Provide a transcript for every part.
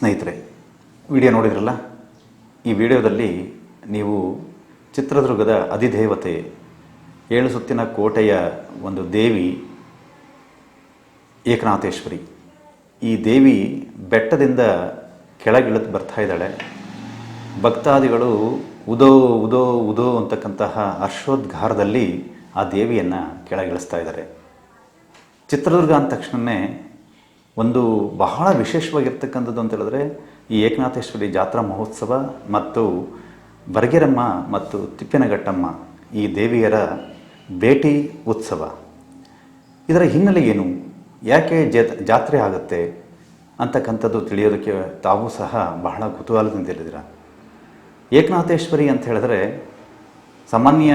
ಸ್ನೇಹಿತರೆ, ವಿಡಿಯೋ ನೋಡಿದ್ರಲ್ಲ. ಈ ವಿಡಿಯೋದಲ್ಲಿ ನೀವು ಚಿತ್ರದುರ್ಗದ ಅಧಿದೇವತೆ 7 ಸುತ್ತಿನ ಕೋಟೆಯ ಒಂದು ದೇವಿ ಏಕನಾಥೇಶ್ವರಿ, ಈ ದೇವಿ ಬೆಟ್ಟದಿಂದ ಕೆಳಗಿಳಿದು ಬರ್ತಾ ಇದ್ದಾಳೆ. ಭಕ್ತಾದಿಗಳು ಉದೋ ಉದೋ ಉದೋ ಅಂತಕ್ಕಂತಹ ಹರ್ಷೋದ್ಗಾರದಲ್ಲಿ ಆ ದೇವಿಯನ್ನು ಕೆಳಗಿಳಿಸ್ತಾ ಇದ್ದಾರೆ. ಚಿತ್ರದುರ್ಗ ಅಂದ ತಕ್ಷಣವೇ ಒಂದು ಬಹಳ ವಿಶೇಷವಾಗಿರ್ತಕ್ಕಂಥದ್ದು ಅಂತ ಹೇಳಿದ್ರೆ ಈ ಏಕನಾಥೇಶ್ವರಿ ಜಾತ್ರಾ ಮಹೋತ್ಸವ ಮತ್ತು ಬರಗೇರಮ್ಮ ಮತ್ತು ತಿಪ್ಪಿನಘಟ್ಟಮ್ಮ ಈ ದೇವಿಯರ ಭೇಟಿ ಉತ್ಸವ. ಇದರ ಹಿನ್ನೆಲೆ ಏನು, ಯಾಕೆ ಜಾತ್ರೆ ಆಗುತ್ತೆ ಅಂತಕ್ಕಂಥದ್ದು ತಿಳಿಯೋದಕ್ಕೆ ತಾವು ಸಹ ಬಹಳ ಕುತೂಹಲದಿಂದಿದ್ದೀರ. ಏಕನಾಥೇಶ್ವರಿ ಅಂತ ಹೇಳಿದ್ರೆ ಸಾಮಾನ್ಯ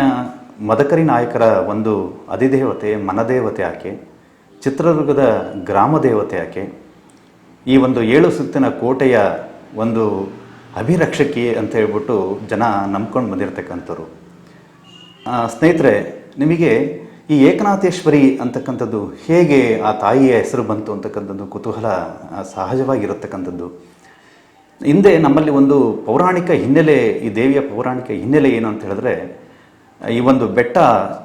ಮದಕರಿ ನಾಯಕರ ಒಂದು ಅಧಿದೇವತೆ, ಮನದೇವತೆ ಆಕೆ. ಚಿತ್ರದುರ್ಗದ ಗ್ರಾಮ ದೇವತೆ ಆಕೆ. ಈ ಒಂದು 7 ಸುತ್ತಿನ ಕೋಟೆಯ ಒಂದು ಅಭಿರಕ್ಷಕಿ ಅಂತ ಹೇಳ್ಬಿಟ್ಟು ಜನ ನಂಬ್ಕೊಂಡು ಬಂದಿರತಕ್ಕಂಥವ್ರು. ಸ್ನೇಹಿತರೆ, ನಿಮಗೆ ಈ ಏಕನಾಥೇಶ್ವರಿ ಅಂತಕ್ಕಂಥದ್ದು ಹೇಗೆ ಆ ತಾಯಿಯ ಹೆಸರು ಬಂತು ಅಂತಕ್ಕಂಥದ್ದು ಕುತೂಹಲ ಸಹಜವಾಗಿರತಕ್ಕಂಥದ್ದು. ಹಿಂದೆ ನಮ್ಮಲ್ಲಿ ಒಂದು ಪೌರಾಣಿಕ ಹಿನ್ನೆಲೆ, ಈ ದೇವಿಯ ಪೌರಾಣಿಕ ಹಿನ್ನೆಲೆ ಏನು ಅಂತ ಹೇಳಿದ್ರೆ, ಈ ಒಂದು ಬೆಟ್ಟ,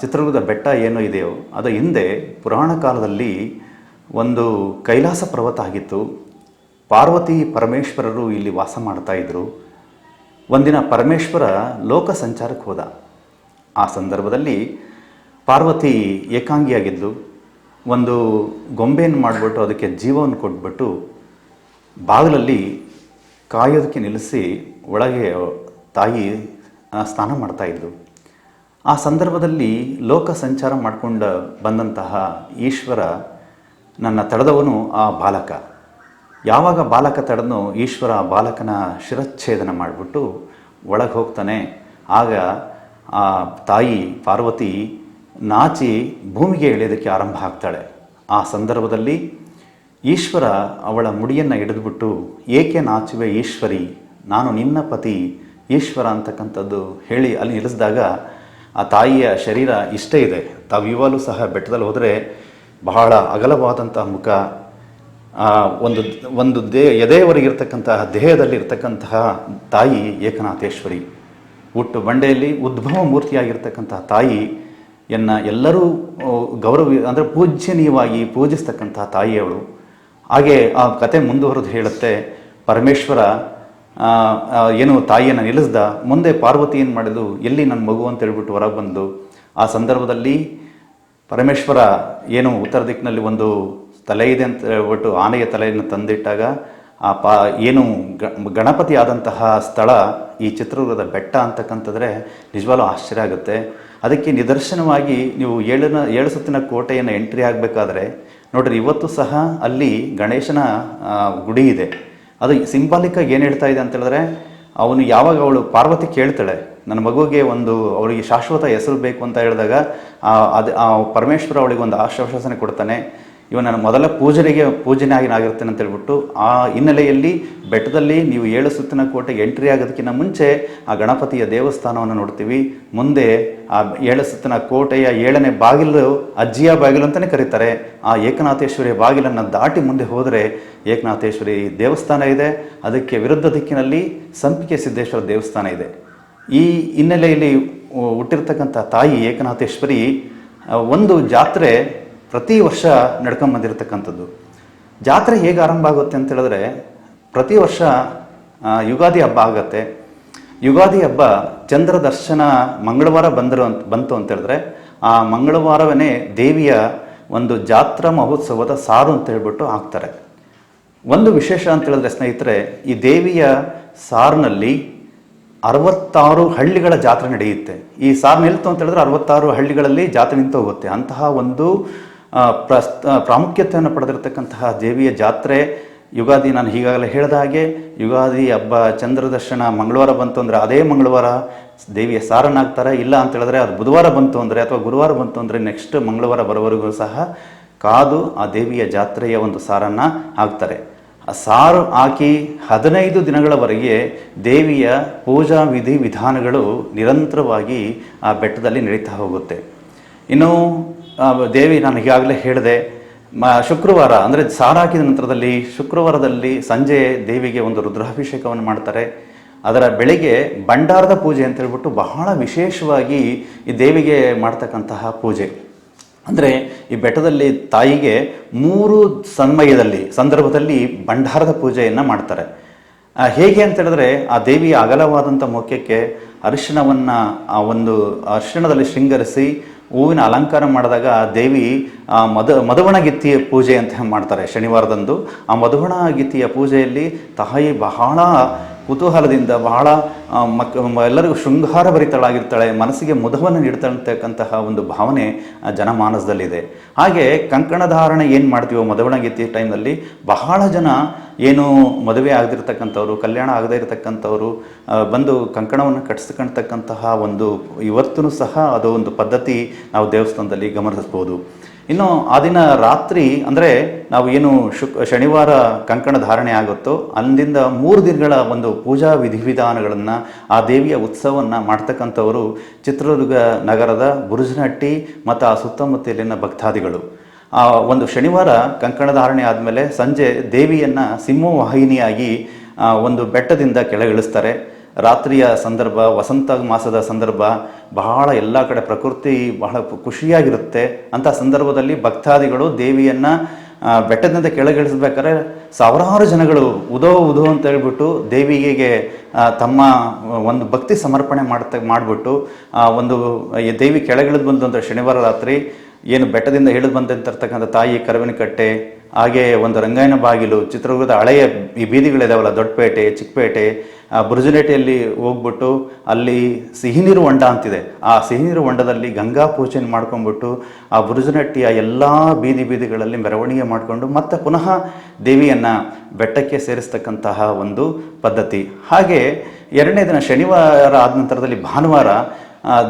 ಚಿತ್ರದುರ್ಗದ ಬೆಟ್ಟ ಏನು ಇದೆಯೋ ಅದು ಹಿಂದೆ ಪುರಾಣ ಕಾಲದಲ್ಲಿ ಒಂದು ಕೈಲಾಸ ಪರ್ವತ ಆಗಿತ್ತು. ಪಾರ್ವತಿ ಪರಮೇಶ್ವರರು ಇಲ್ಲಿ ವಾಸ ಮಾಡ್ತಾ ಇದ್ರು. ಒಂದಿನ ಪರಮೇಶ್ವರ ಲೋಕ ಸಂಚಾರಕ್ಕೆ ಹೋದ. ಆ ಸಂದರ್ಭದಲ್ಲಿ ಪಾರ್ವತಿ ಏಕಾಂಗಿಯಾಗಿದ್ದು ಒಂದು ಗೊಂಬೆಯನ್ನು ಮಾಡಿಬಿಟ್ಟು ಅದಕ್ಕೆ ಜೀವವನ್ನು ಕೊಟ್ಬಿಟ್ಟು ಬಾಗಿಲಲ್ಲಿ ಕಾಯೋದಕ್ಕೆ ನಿಲ್ಲಿಸಿ ಒಳಗೆ ತಾಯಿ ಸ್ನಾನ ಮಾಡ್ತಾಯಿದ್ರು. ಆ ಸಂದರ್ಭದಲ್ಲಿ ಲೋಕ ಸಂಚಾರ ಮಾಡಿಕೊಂಡು ಬಂದಂತಹ ಈಶ್ವರ ನನ್ನ ತಡೆದವನು ಆ ಬಾಲಕ. ಯಾವಾಗ ಬಾಲಕ ತಡೆದನೋ ಈಶ್ವರ ಬಾಲಕನ ಶಿರಚ್ಛೇದನ ಮಾಡಿಬಿಟ್ಟು ಒಳಗೆ ಹೋಗ್ತಾನೆ. ಆಗ ಆ ತಾಯಿ ಪಾರ್ವತಿ ನಾಚಿ ಭೂಮಿಗೆ ಇಳಿಯೋದಕ್ಕೆ ಆರಂಭ ಆಗ್ತಾಳೆ. ಆ ಸಂದರ್ಭದಲ್ಲಿ ಈಶ್ವರ ಅವಳ ಮುಡಿಯನ್ನು ಹಿಡಿದುಬಿಟ್ಟು, ಏಕೆ ನಾಚುವೆ ಈಶ್ವರಿ, ನಾನು ನಿನ್ನ ಪತಿ ಈಶ್ವರ ಅಂತಕ್ಕಂಥದ್ದು ಹೇಳಿ ಅಲ್ಲಿ ನಿಲ್ಲಿಸಿದಾಗ ಆ ತಾಯಿಯ ಶರೀರ ಇಷ್ಟೇ ಇದೆ. ತಾವು ಇವಾಗಲೂ ಸಹ ಬೆಟ್ಟದಲ್ಲಿ ಹೋದರೆ ಬಹಳ ಅಗಲವಾದಂತಹ ಮುಖ, ಒಂದು ಎದೆಯವರೆಗಿರ್ತಕ್ಕಂತಹ ದೇಹದಲ್ಲಿರ್ತಕ್ಕಂತಹ ತಾಯಿ ಏಕನಾಥೇಶ್ವರಿ. ಹುಟ್ಟು ಬಂಡೆಯಲ್ಲಿ ಉದ್ಭವ ಮೂರ್ತಿಯಾಗಿರ್ತಕ್ಕಂತಹ ತಾಯಿಯನ್ನು ಎಲ್ಲರೂ ಅಂದರೆ ಪೂಜ್ಯನೀಯವಾಗಿ ಪೂಜಿಸ್ತಕ್ಕಂತಹ ತಾಯಿಯವಳು. ಹಾಗೆ ಆ ಕತೆ ಮುಂದುವರೆದು ಹೇಳುತ್ತೆ. ಪರಮೇಶ್ವರ ಏನು ತಾಯಿಯನ್ನು ನಿಲ್ಲಿಸ್ದ. ಮುಂದೆ ಪಾರ್ವತಿ ಏನು ಮಾಡಿದ್ಲು, ಎಲ್ಲಿ ನನ್ನ ಮಗು ಅಂತ ಹೇಳ್ಬಿಟ್ಟು ಹೊರಗೆ ಬಂದು, ಆ ಸಂದರ್ಭದಲ್ಲಿ ಪರಮೇಶ್ವರ ಏನು ಉತ್ತರ ದಿಕ್ಕಿನಲ್ಲಿ ಒಂದು ತಲೆ ಇದೆ ಅಂತ ಹೇಳ್ಬಿಟ್ಟು ಆನೆಯ ತಲೆಯನ್ನು ತಂದಿಟ್ಟಾಗ ಆ ಏನು ಗಣಪತಿ ಆದಂತಹ ಸ್ಥಳ ಈ ಚಿತ್ರದುರ್ಗದ ಬೆಟ್ಟ ಅಂತಕ್ಕಂಥದ್ರೆ ನಿಜವಾಗ್ಲೂ ಆಶ್ಚರ್ಯ ಆಗುತ್ತೆ. ಅದಕ್ಕೆ ನಿದರ್ಶನವಾಗಿ ನೀವು 7 ಸುತ್ತಿನ ಕೋಟೆಯನ್ನು ಎಂಟ್ರಿ ಆಗಬೇಕಾದ್ರೆ ನೋಡ್ರಿ, ಇವತ್ತು ಸಹ ಅಲ್ಲಿ ಗಣೇಶನ ಗುಡಿ ಇದೆ. ಅದು ಸಿಂಬಾಲಿಕ್ಕಾಗಿ ಏನು ಹೇಳ್ತಾ ಇದೆ ಅಂತ ಹೇಳಿದ್ರೆ, ಅವನು ಯಾವಾಗ ಅವಳು ಪಾರ್ವತಿ ಕೇಳ್ತಾಳೆ ನನ್ನ ಮಗುವಿಗೆ ಅವಳಿಗೆ ಶಾಶ್ವತ ಹೆಸರು ಬೇಕು ಅಂತ ಹೇಳಿದಾಗ ಪರಮೇಶ್ವರ ಅವಳಿಗೆ ಒಂದು ಆಶ್ವಾಸನೆ ಕೊಡ್ತಾನೆ, ಇವನ ಮೊದಲ ಪೂಜನೆಯಾಗಿ ಆಗಿರ್ತೇನೆ ಅಂತ ಹೇಳ್ಬಿಟ್ಟು. ಆ ಹಿನ್ನೆಲೆಯಲ್ಲಿ ಬೆಟ್ಟದಲ್ಲಿ ನೀವು 7 ಸುತ್ತಿನ ಕೋಟೆಗೆ ಎಂಟ್ರಿ ಆಗೋದಕ್ಕಿಂತ ಮುಂಚೆ ಆ ಗಣಪತಿಯ ದೇವಸ್ಥಾನವನ್ನು ನೋಡ್ತೀವಿ. ಮುಂದೆ ಆ 7 ಸುತ್ತಿನ ಕೋಟೆಯ 7ನೇ ಬಾಗಿಲು ಅಜ್ಜಿಯ ಬಾಗಿಲು ಅಂತಲೇ ಕರೀತಾರೆ. ಆ ಏಕನಾಥೇಶ್ವರಿಯ ಬಾಗಿಲನ್ನು ದಾಟಿ ಮುಂದೆ ಹೋದರೆ ಏಕನಾಥೇಶ್ವರಿ ದೇವಸ್ಥಾನ ಇದೆ. ಅದಕ್ಕೆ ವಿರುದ್ಧ ದಿಕ್ಕಿನಲ್ಲಿ ಸಂಪಿಗೆ ಸಿದ್ದೇಶ್ವರ ದೇವಸ್ಥಾನ ಇದೆ. ಈ ಹಿನ್ನೆಲೆಯಲ್ಲಿ ಹುಟ್ಟಿರ್ತಕ್ಕಂಥ ತಾಯಿ ಏಕನಾಥೇಶ್ವರಿ ಒಂದು ಜಾತ್ರೆ ಪ್ರತಿ ವರ್ಷ ನಡ್ಕೊಂಬಂದಿರತಕ್ಕಂಥದ್ದು. ಜಾತ್ರೆ ಹೇಗೆ ಆರಂಭ ಆಗುತ್ತೆ ಅಂತ ಹೇಳಿದ್ರೆ, ಪ್ರತಿ ವರ್ಷ ಯುಗಾದಿ ಹಬ್ಬ ಆಗುತ್ತೆ. ಯುಗಾದಿ ಹಬ್ಬ ಚಂದ್ರ ದರ್ಶನ ಮಂಗಳವಾರ ಬಂತು ಅಂತ ಹೇಳಿದ್ರೆ ಆ ಮಂಗಳವಾರವೇ ದೇವಿಯ ಒಂದು ಜಾತ್ರಾ ಮಹೋತ್ಸವದ ಸಾರು ಅಂತ ಹೇಳ್ಬಿಟ್ಟು ಹಾಕ್ತಾರೆ. ಒಂದು ವಿಶೇಷ ಅಂತ ಹೇಳಿದ್ರೆ ಸ್ನೇಹಿತರೆ, ಈ ದೇವಿಯ ಸಾರಿನಲ್ಲಿ 66 ಹಳ್ಳಿಗಳ ಜಾತ್ರೆ ನಡೆಯುತ್ತೆ. ಈ ಸಾರು ನಿಲ್ತು ಅಂತ ಹೇಳಿದ್ರೆ 66 ಹಳ್ಳಿಗಳಲ್ಲಿ ಜಾತ್ರೆ ನಿಂತು ಹೋಗುತ್ತೆ. ಅಂತಹ ಒಂದು ಪ್ರಾಮುಖ್ಯತೆಯನ್ನು ಪಡೆದಿರತಕ್ಕಂತಹ ದೇವಿಯ ಜಾತ್ರೆ ಯುಗಾದಿ. ನಾನು ಈಗಾಗಲೇ ಹೇಳಿದ ಹಾಗೆ ಯುಗಾದಿ ಹಬ್ಬ ಚಂದ್ರದರ್ಶನ ಮಂಗಳವಾರ ಬಂತು ಅಂದರೆ ಅದೇ ಮಂಗಳವಾರ ದೇವಿಯ ಸಾರನ್ನು ಹಾಕ್ತಾರೆ. ಇಲ್ಲ ಅಂತ ಹೇಳಿದ್ರೆ ಅದು ಬುಧವಾರ ಬಂತು ಅಂದರೆ ಅಥವಾ ಗುರುವಾರ ಬಂತು ಅಂದರೆ ನೆಕ್ಸ್ಟ್ ಮಂಗಳವಾರ ಬರೋವರೆಗೂ ಸಹ ಕಾದು ಆ ದೇವಿಯ ಜಾತ್ರೆಯ ಒಂದು ಸಾರನ್ನು ಹಾಕ್ತಾರೆ. ಆ ಸಾರು ಹಾಕಿ 15 ದಿನಗಳವರೆಗೆ ದೇವಿಯ ಪೂಜಾ ವಿಧಾನಗಳು ನಿರಂತರವಾಗಿ ಆ ಬೆಟ್ಟದಲ್ಲಿ ನಡೀತಾ ಹೋಗುತ್ತೆ. ಇನ್ನು ದೇವಿ, ನಾನು ಈಗಾಗಲೇ ಹೇಳಿದೆ, ಶುಕ್ರವಾರ ಅಂದರೆ ಸಾರಾಕಿದ ನಂತರದಲ್ಲಿ ಶುಕ್ರವಾರದಲ್ಲಿ ಸಂಜೆ ದೇವಿಗೆ ಒಂದು ರುದ್ರಾಭಿಷೇಕವನ್ನು ಮಾಡ್ತಾರೆ. ಅದರ ಬೆಳಿಗ್ಗೆ ಭಂಡಾರದ ಪೂಜೆ ಅಂತ ಹೇಳ್ಬಿಟ್ಟು ಬಹಳ ವಿಶೇಷವಾಗಿ ಈ ದೇವಿಗೆ ಮಾಡ್ತಕ್ಕಂತಹ ಪೂಜೆ. ಅಂದರೆ ಈ ಬೆಟ್ಟದಲ್ಲಿ ತಾಯಿಗೆ 3 ಸಂದರ್ಭದಲ್ಲಿ ಭಂಡಾರದ ಪೂಜೆಯನ್ನು ಮಾಡ್ತಾರೆ. ಹೇಗೆ ಅಂತ ಹೇಳಿದ್ರೆ ಆ ದೇವಿಯ ಅಗಲವಾದಂಥ ಮುಖಕ್ಕೆ ಅರಿಶಿಣವನ್ನು ಅರಿಶಿಣದಲ್ಲಿ ಶೃಂಗರಿಸಿ ಹೂವಿನ ಅಲಂಕಾರ ಮಾಡಿದಾಗ ದೇವಿ ಮಧುವಣಗಿತ್ತಿಯ ಪೂಜೆ ಅಂತ ಮಾಡ್ತಾರೆ ಶನಿವಾರದಂದು. ಆ ಮಧುವಣಗಿತ್ತಿಯ ಪೂಜೆಯಲ್ಲಿ ತಾಯಿ ಬಹಳ ಕುತೂಹಲದಿಂದ ಬಹಳ ಎಲ್ಲರಿಗೂ ಶೃಂಗಾರ ಭರಿತಳಾಗಿರ್ತಾಳೆ, ಮನಸ್ಸಿಗೆ ಮುದವನ್ನು ನೀಡ್ತಕ್ಕಂತಹ ಒಂದು ಭಾವನೆ ಜನಮಾನಸದಲ್ಲಿದೆ. ಹಾಗೆ ಕಂಕಣ ಧಾರಣೆ ಏನು ಮಾಡ್ತೀವೋ ಮಧುವಣಗಿತ್ತಿ ಟೈಮ್ನಲ್ಲಿ ಬಹಳ ಜನ ಏನು ಮದುವೆ ಆಗದಿರ್ತಕ್ಕಂಥವ್ರು, ಕಲ್ಯಾಣ ಆಗದೇ ಇರತಕ್ಕಂಥವ್ರು ಬಂದು ಕಂಕಣವನ್ನು ಕಟ್ಟಿಸ್ಕೊಳ್ತಕ್ಕಂತಹ ಒಂದು ಇವತ್ತೂ ಸಹ ಅದು ಒಂದು ಪದ್ಧತಿ ನಾವು ದೇವಸ್ಥಾನದಲ್ಲಿ ಗಮನಿಸ್ಬೋದು. ಇನ್ನು ಆ ದಿನ ರಾತ್ರಿ ಅಂದರೆ ನಾವು ಏನು ಶನಿವಾರ ಕಂಕಣ ಧಾರಣೆ ಆಗುತ್ತೋ ಅಲ್ಲಿಂದ 3 ದಿನಗಳ ಒಂದು ಪೂಜಾ ವಿಧಿವಿಧಾನಗಳನ್ನು ಆ ದೇವಿಯ ಉತ್ಸವವನ್ನು ಮಾಡ್ತಕ್ಕಂಥವರು ಚಿತ್ರದುರ್ಗ ನಗರದ ಬುರುಜನಹಟ್ಟಿ ಮತ್ತು ಆ ಸುತ್ತಮುತ್ತಲಿನ ಭಕ್ತಾದಿಗಳು. ಆ ಒಂದು ಶನಿವಾರ ಕಂಕಣ ಧಾರಣೆ ಆದಮೇಲೆ ಸಂಜೆ ದೇವಿಯನ್ನು ಸಿಂಹವಾಹಿನಿಯಾಗಿ ಒಂದು ಬೆಟ್ಟದಿಂದ ಕೆಳಗಿಳಿಸ್ತಾರೆ. ರಾತ್ರಿಯ ಸಂದರ್ಭ, ವಸಂತ ಮಾಸದ ಸಂದರ್ಭ, ಬಹಳ ಎಲ್ಲ ಕಡೆ ಪ್ರಕೃತಿ ಬಹಳ ಖುಷಿಯಾಗಿರುತ್ತೆ. ಅಂಥ ಸಂದರ್ಭದಲ್ಲಿ ಭಕ್ತಾದಿಗಳು ದೇವಿಯನ್ನು ಬೆಟ್ಟದಿಂದ ಕೆಳಗಿಳಿಸ್ಬೇಕಾದ್ರೆ ಸಾವಿರಾರು ಜನಗಳು ಉದೋ ಅಂತ ಹೇಳ್ಬಿಟ್ಟು ದೇವಿಗೆ ತಮ್ಮ ಒಂದು ಭಕ್ತಿ ಸಮರ್ಪಣೆ ಮಾಡಿಬಿಟ್ಟು ಒಂದು ದೇವಿ ಕೆಳಗಿಳಿದು ಬಂದಂಥ ಶನಿವಾರ ರಾತ್ರಿ ಏನು ಬೆಟ್ಟದಿಂದ ಇಳಿದು ಬಂದಿರ್ತಕ್ಕಂಥ ತಾಯಿ ಕರವಿನ ಕಟ್ಟೆ, ಹಾಗೆ ಒಂದು ರಂಗಾಯಣ ಬಾಗಿಲು, ಚಿತ್ರದುರ್ಗದ ಹಳೆಯ ಈ ಬೀದಿಗಳಿದಾವಲ್ಲ, ದೊಡ್ಡಪೇಟೆ, ಚಿಕ್ಕಪೇಟೆ, ಬುರುಜನಹಟ್ಟಿಯಲ್ಲಿ ಹೋಗ್ಬಿಟ್ಟು ಅಲ್ಲಿ ಸಿಹಿನೀರು ಹೊಂಡ ಅಂತಿದೆ. ಆ ಸಿಹಿನೀರು ಹೊಂಡದಲ್ಲಿ ಗಂಗಾ ಪೂಜೆಯನ್ನು ಮಾಡ್ಕೊಂಡ್ಬಿಟ್ಟು ಆ ಬುರುಜನಹಟ್ಟಿಯ ಎಲ್ಲ ಬೀದಿಗಳಲ್ಲಿ ಮೆರವಣಿಗೆ ಮಾಡಿಕೊಂಡು ಮತ್ತೆ ಪುನಃ ದೇವಿಯನ್ನು ಬೆಟ್ಟಕ್ಕೆ ಸೇರಿಸ್ತಕ್ಕಂತಹ ಒಂದು ಪದ್ಧತಿ. ಹಾಗೆ 2ನೇ ದಿನ ಶನಿವಾರ ಆದ ನಂತರದಲ್ಲಿ ಭಾನುವಾರ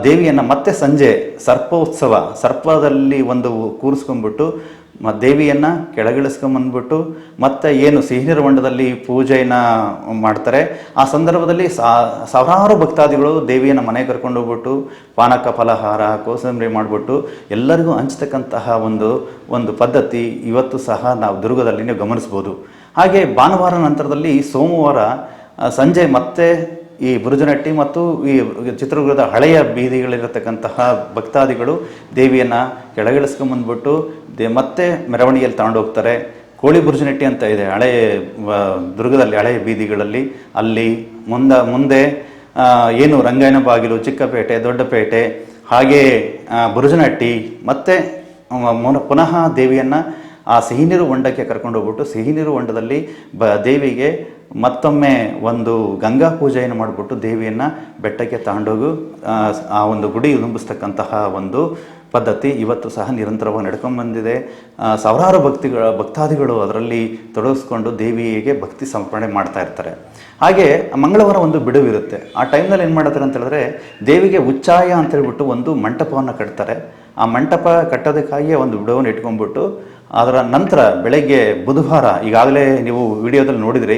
ದೇವಿಯನ್ನು ಮತ್ತೆ ಸಂಜೆ ಸರ್ಪದಲ್ಲಿ ಒಂದು ಕೂರಿಸ್ಕೊಂಡ್ಬಿಟ್ಟು ದೇವಿಯನ್ನು ಕೆಳಗಿಳಿಸ್ಕೊಂಬಂದ್ಬಿಟ್ಟು ಮತ್ತೆ ಏನು ಸಿಹಿನೀರು ಹೊಂಡದಲ್ಲಿ ಪೂಜೆಯನ್ನು ಮಾಡ್ತಾರೆ. ಆ ಸಂದರ್ಭದಲ್ಲಿ ಸಾವಿರಾರು ಭಕ್ತಾದಿಗಳು ದೇವಿಯನ್ನು ಮನೆಗೆ ಕರ್ಕೊಂಡು ಹೋಗ್ಬಿಟ್ಟು ಪಾನಕ ಫಲಹಾರ ಕೋಸಂಬರಿ ಮಾಡಿಬಿಟ್ಟು ಎಲ್ಲರಿಗೂ ಹಂಚ್ತಕ್ಕಂತಹ ಒಂದು ಪದ್ಧತಿ ಇವತ್ತು ಸಹ ನಾವು ದುರ್ಗದಲ್ಲಿ ನೀವು ಗಮನಿಸ್ಬೋದು. ಹಾಗೆ ಭಾನುವಾರ ನಂತರದಲ್ಲಿ ಸೋಮವಾರ ಸಂಜೆ ಮತ್ತೆ ಈ ಬುರುಜನಹಟ್ಟಿ ಮತ್ತು ಈ ಚಿತ್ರದುರ್ಗದ ಹಳೆಯ ಬೀದಿಗಳಿರತಕ್ಕಂತಹ ಭಕ್ತಾದಿಗಳು ದೇವಿಯನ್ನು ಕೆಳಗಿಳಿಸ್ಕೊಂಬಂದ್ಬಿಟ್ಟು ಮತ್ತೆ ಮೆರವಣಿಗೆಯಲ್ಲಿ ತಗೊಂಡು ಹೋಗ್ತಾರೆ. ಕೋಳಿ ಬುರುಜನಹಟ್ಟಿ ಅಂತ ಇದೆ ಹಳೆಯ ದುರ್ಗದಲ್ಲಿ ಹಳೆಯ ಬೀದಿಗಳಲ್ಲಿ. ಅಲ್ಲಿ ಮುಂದೆ ಏನು ರಂಗಾಯಣ ಬಾಗಿಲು, ಚಿಕ್ಕಪೇಟೆ, ದೊಡ್ಡಪೇಟೆ, ಹಾಗೆ ಬುರುಜನಹಟ್ಟಿ ಮತ್ತೆ ಪುನಃ ದೇವಿಯನ್ನು ಆ ಸಿಹಿನೀರು ಹೊಂಡಕ್ಕೆ ಕರ್ಕೊಂಡು ಹೋಗ್ಬಿಟ್ಟು ಸಿಹಿನೀರು ಹೊಂಡದಲ್ಲಿ ದೇವಿಗೆ ಮತ್ತೊಮ್ಮೆ ಒಂದು ಗಂಗಾ ಪೂಜೆಯನ್ನು ಮಾಡಿಬಿಟ್ಟು ದೇವಿಯನ್ನು ಬೆಟ್ಟಕ್ಕೆ ತಗೊಂಡೋಗಿ ಆ ಒಂದು ಗುಡಿ ತುಂಬಿಸ್ತಕ್ಕಂತಹ ಒಂದು ಪದ್ಧತಿ ಇವತ್ತು ಸಹ ನಿರಂತರವಾಗಿ ನಡ್ಕೊಂಡ್ಬಂದಿದೆ. ಸಾವಿರಾರು ಭಕ್ತಾದಿಗಳು ಅದರಲ್ಲಿ ತೊಡಗಿಸ್ಕೊಂಡು ದೇವಿಗೆ ಭಕ್ತಿ ಸಮರ್ಪಣೆ ಮಾಡ್ತಾ ಇರ್ತಾರೆ. ಹಾಗೆ ಮಂಗಳವಾರ ಒಂದು ಬಿಡುವಿರುತ್ತೆ. ಆ ಟೈಮ್ನಲ್ಲಿ ಏನು ಮಾಡ್ತಾರೆ ಅಂತ ಹೇಳಿದ್ರೆ ದೇವಿಗೆ ಉಚ್ಚಾಯ ಅಂತ ಹೇಳ್ಬಿಟ್ಟು ಒಂದು ಮಂಟಪವನ್ನು ಕಟ್ತಾರೆ. ಆ ಮಂಟಪ ಕಟ್ಟೋದಕ್ಕಾಗಿಯೇ ಒಂದು ಬಿಡುವನ್ನು ಇಟ್ಕೊಂಡ್ಬಿಟ್ಟು ಅದರ ನಂತರ ಬೆಳಗ್ಗೆ ಬುಧವಾರ ಈಗಾಗಲೇ ನೀವು ವಿಡಿಯೋದಲ್ಲಿ ನೋಡಿದ್ರಿ,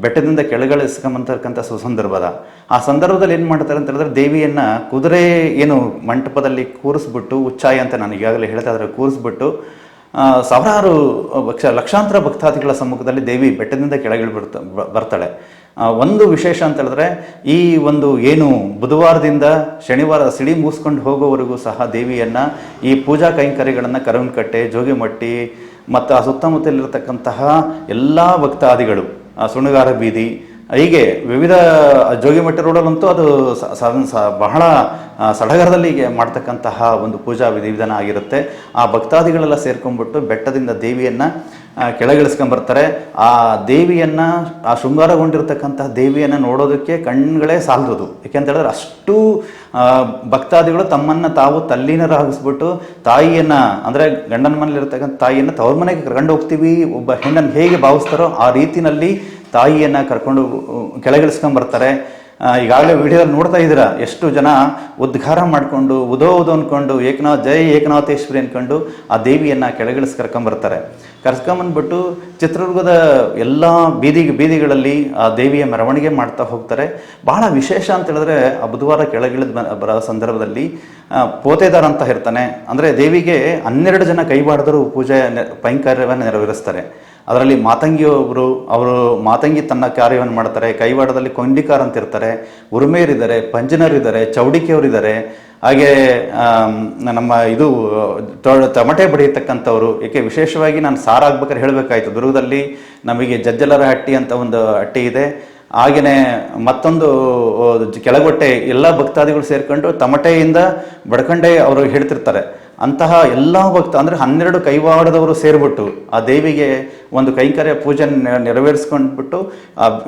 ಬೆಟ್ಟದಿಂದ ಕೆಳಗಿಳಿಸ್ಕೊಂಬಂತಕ್ಕಂಥ ಸುಸಂದರ್ಭದ ಆ ಸಂದರ್ಭದಲ್ಲಿ ಏನು ಮಾಡ್ತಾರೆ ಅಂತ ಹೇಳಿದ್ರೆ ದೇವಿಯನ್ನು ಕುದುರೆ ಏನು ಮಂಟಪದಲ್ಲಿ ಕೂರಿಸ್ಬಿಟ್ಟು ಉಚ್ಚಾಯ ಅಂತ ನಾನು ಈಗಾಗಲೇ ಹೇಳ್ತಾ ಇದ್ರೆ ಕೂರಿಸ್ಬಿಟ್ಟು ಸಾವಿರಾರು ಲಕ್ಷಾಂತರ ಭಕ್ತಾದಿಗಳ ಸಮ್ಮುಖದಲ್ಲಿ ದೇವಿ ಬೆಟ್ಟದಿಂದ ಕೆಳಗಿಳಿ ಬರ್ತಾಳೆ. ಒಂದು ವಿಶೇಷ ಅಂತ ಹೇಳಿದ್ರೆ ಈ ಒಂದು ಏನು ಬುಧವಾರದಿಂದ ಶನಿವಾರ ಸಿಡಿ ಮುಗಿಸ್ಕೊಂಡು ಹೋಗೋವರೆಗೂ ಸಹ ದೇವಿಯನ್ನು ಈ ಪೂಜಾ ಕೈಂಕರ್ಯಗಳನ್ನು ಕರವನಕಟ್ಟೆ, ಜೋಗಿಮಟ್ಟಿ ಮತ್ತು ಆ ಸುತ್ತಮುತ್ತಲಿರತಕ್ಕಂತಹ ಎಲ್ಲ ಭಕ್ತಾದಿಗಳು, ಸುಣಗಾರ ಬೀದಿ, ಹೀಗೆ ವಿವಿಧ ಜೋಗಿಮಟ್ಟಿ ರೋಡಲ್ಲಂತೂ ಅದು ಬಹಳ ಸಡಗರದಲ್ಲಿ ಮಾಡ್ತಕ್ಕಂತಹ ಒಂದು ಪೂಜಾ ವಿಧಿವಿಧಾನ ಆಗಿರುತ್ತೆ. ಆ ಭಕ್ತಾದಿಗಳೆಲ್ಲ ಸೇರ್ಕೊಂಡ್ಬಿಟ್ಟು ಬೆಟ್ಟದಿಂದ ದೇವಿಯನ್ನು ಕೆಳಗಿಳಿಸ್ಕೊಂಬರ್ತಾರೆ. ಆ ದೇವಿಯನ್ನು, ಆ ಶೃಂಗಾರಗೊಂಡಿರ್ತಕ್ಕಂತಹ ದೇವಿಯನ್ನು ನೋಡೋದಕ್ಕೆ ಕಣ್ಗಳೇ ಸಾಲದು. ಏಕೆಂತ ಹೇಳಿದ್ರೆ ಅಷ್ಟು ಭಕ್ತಾದಿಗಳು ತಮ್ಮನ್ನು ತಾವು ತಲ್ಲೀನರಾಗಿಸ್ಬಿಟ್ಟು ತಾಯಿಯನ್ನು, ಅಂದರೆ ಗಂಡನ ಮನೇಲಿರ್ತಕ್ಕಂಥ ತಾಯಿಯನ್ನು ತವ್ರ ಮನೆಗೆ ಕರ್ಕೊಂಡು ಹೋಗ್ತೀವಿ, ಒಬ್ಬ ಹೆಣ್ಣನ್ನು ಹೇಗೆ ಭಾವಿಸ್ತಾರೋ ಆ ರೀತಿಯಲ್ಲಿ ತಾಯಿಯನ್ನು ಕರ್ಕೊಂಡು ಕೆಳಗಿಳಿಸ್ಕೊಂಬರ್ತಾರೆ. ಈಗಾಗಲೇ ವಿಡಿಯೋದಲ್ಲಿ ನೋಡ್ತಾ ಇದ್ದೀರಾ ಎಷ್ಟು ಜನ ಉದ್ಘಾರ ಮಾಡಿಕೊಂಡು ಉದೋ ಅಂದ್ಕೊಂಡು ಏಕನಾಥ್ ಜೈ ಏಕನಾಥೇಶ್ವರಿ ಅಂದ್ಕೊಂಡು ಆ ದೇವಿಯನ್ನು ಕೆಳಗಿಳಿಸಿ ಕರ್ಕೊಂಬರ್ತಾರೆ. ಕರ್ಕೊಂಬಂದ್ಬಿಟ್ಟು ಚಿತ್ರದುರ್ಗದ ಎಲ್ಲ ಬೀದಿಗಳಲ್ಲಿ ಆ ದೇವಿಯ ಮೆರವಣಿಗೆ ಮಾಡ್ತಾ ಹೋಗ್ತಾರೆ. ಬಹಳ ವಿಶೇಷ ಅಂತ ಹೇಳಿದ್ರೆ ಆ ಬುಧವಾರ ಕೆಳಗಿಳಿದ ಬರೋ ಸಂದರ್ಭದಲ್ಲಿ ಪೋತೆದಾರ ಅಂತ ಇರ್ತಾನೆ. ಅಂದರೆ ದೇವಿಗೆ 12 ಜನ ಕೈವಾಡದರು ಪೂಜೆ ಕೈಂಕರ್ಯವನ್ನು ನೆರವೇರಿಸ್ತಾರೆ. ಅದರಲ್ಲಿ ಮಾತಂಗಿಯೊಬ್ಬರು, ಅವರು ಮಾತಂಗಿ ತನ್ನ ಕಾರ್ಯವನ್ನು ಮಾಡ್ತಾರೆ. ಕೈವಾಡದಲ್ಲಿ ಕೊಂಡಿಕಾರ ಅಂತ ಇರ್ತಾರೆ, ಉರುಮೇರಿದ್ದಾರೆ, ಪಂಜನರಿದ್ದಾರೆ, ಚೌಡಿಕೆಯವರಿದ್ದಾರೆ. ಹಾಗೆ ನಮ್ಮ ಇದು ತಮಟೆ ಬಡಿಯತಕ್ಕಂಥವ್ರು. ಏಕೆ ವಿಶೇಷವಾಗಿ ನಾನು ಸಾರ ಆಗ್ಬೇಕಾದ್ರೆ ಹೇಳಬೇಕಾಯ್ತು, ದುರ್ಗದಲ್ಲಿ ನಮಗೆ ಜಜ್ಜಲರ ಹಟ್ಟಿ ಅಂತ ಒಂದು ಹಟ್ಟಿ ಇದೆ. ಹಾಗೆಯೇ ಮತ್ತೊಂದು ಕೆಳಗೊಟ್ಟೆ ಎಲ್ಲ ಭಕ್ತಾದಿಗಳು ಸೇರ್ಕೊಂಡು ತಮಟೆಯಿಂದ ಬಡ್ಕಂಡೆ ಅವರು ಹೇಳ್ತಿರ್ತಾರೆ. ಅಂತಹ ಎಲ್ಲ ಭಕ್ತ ಅಂದರೆ 12 ಕೈವಾಡದವರು ಸೇರಿಬಿಟ್ಟು ಆ ದೇವಿಗೆ ಒಂದು ಕೈಂಕರ್ಯ ಪೂಜೆ ನೆರವೇರಿಸ್ಕೊಂಡ್ಬಿಟ್ಟು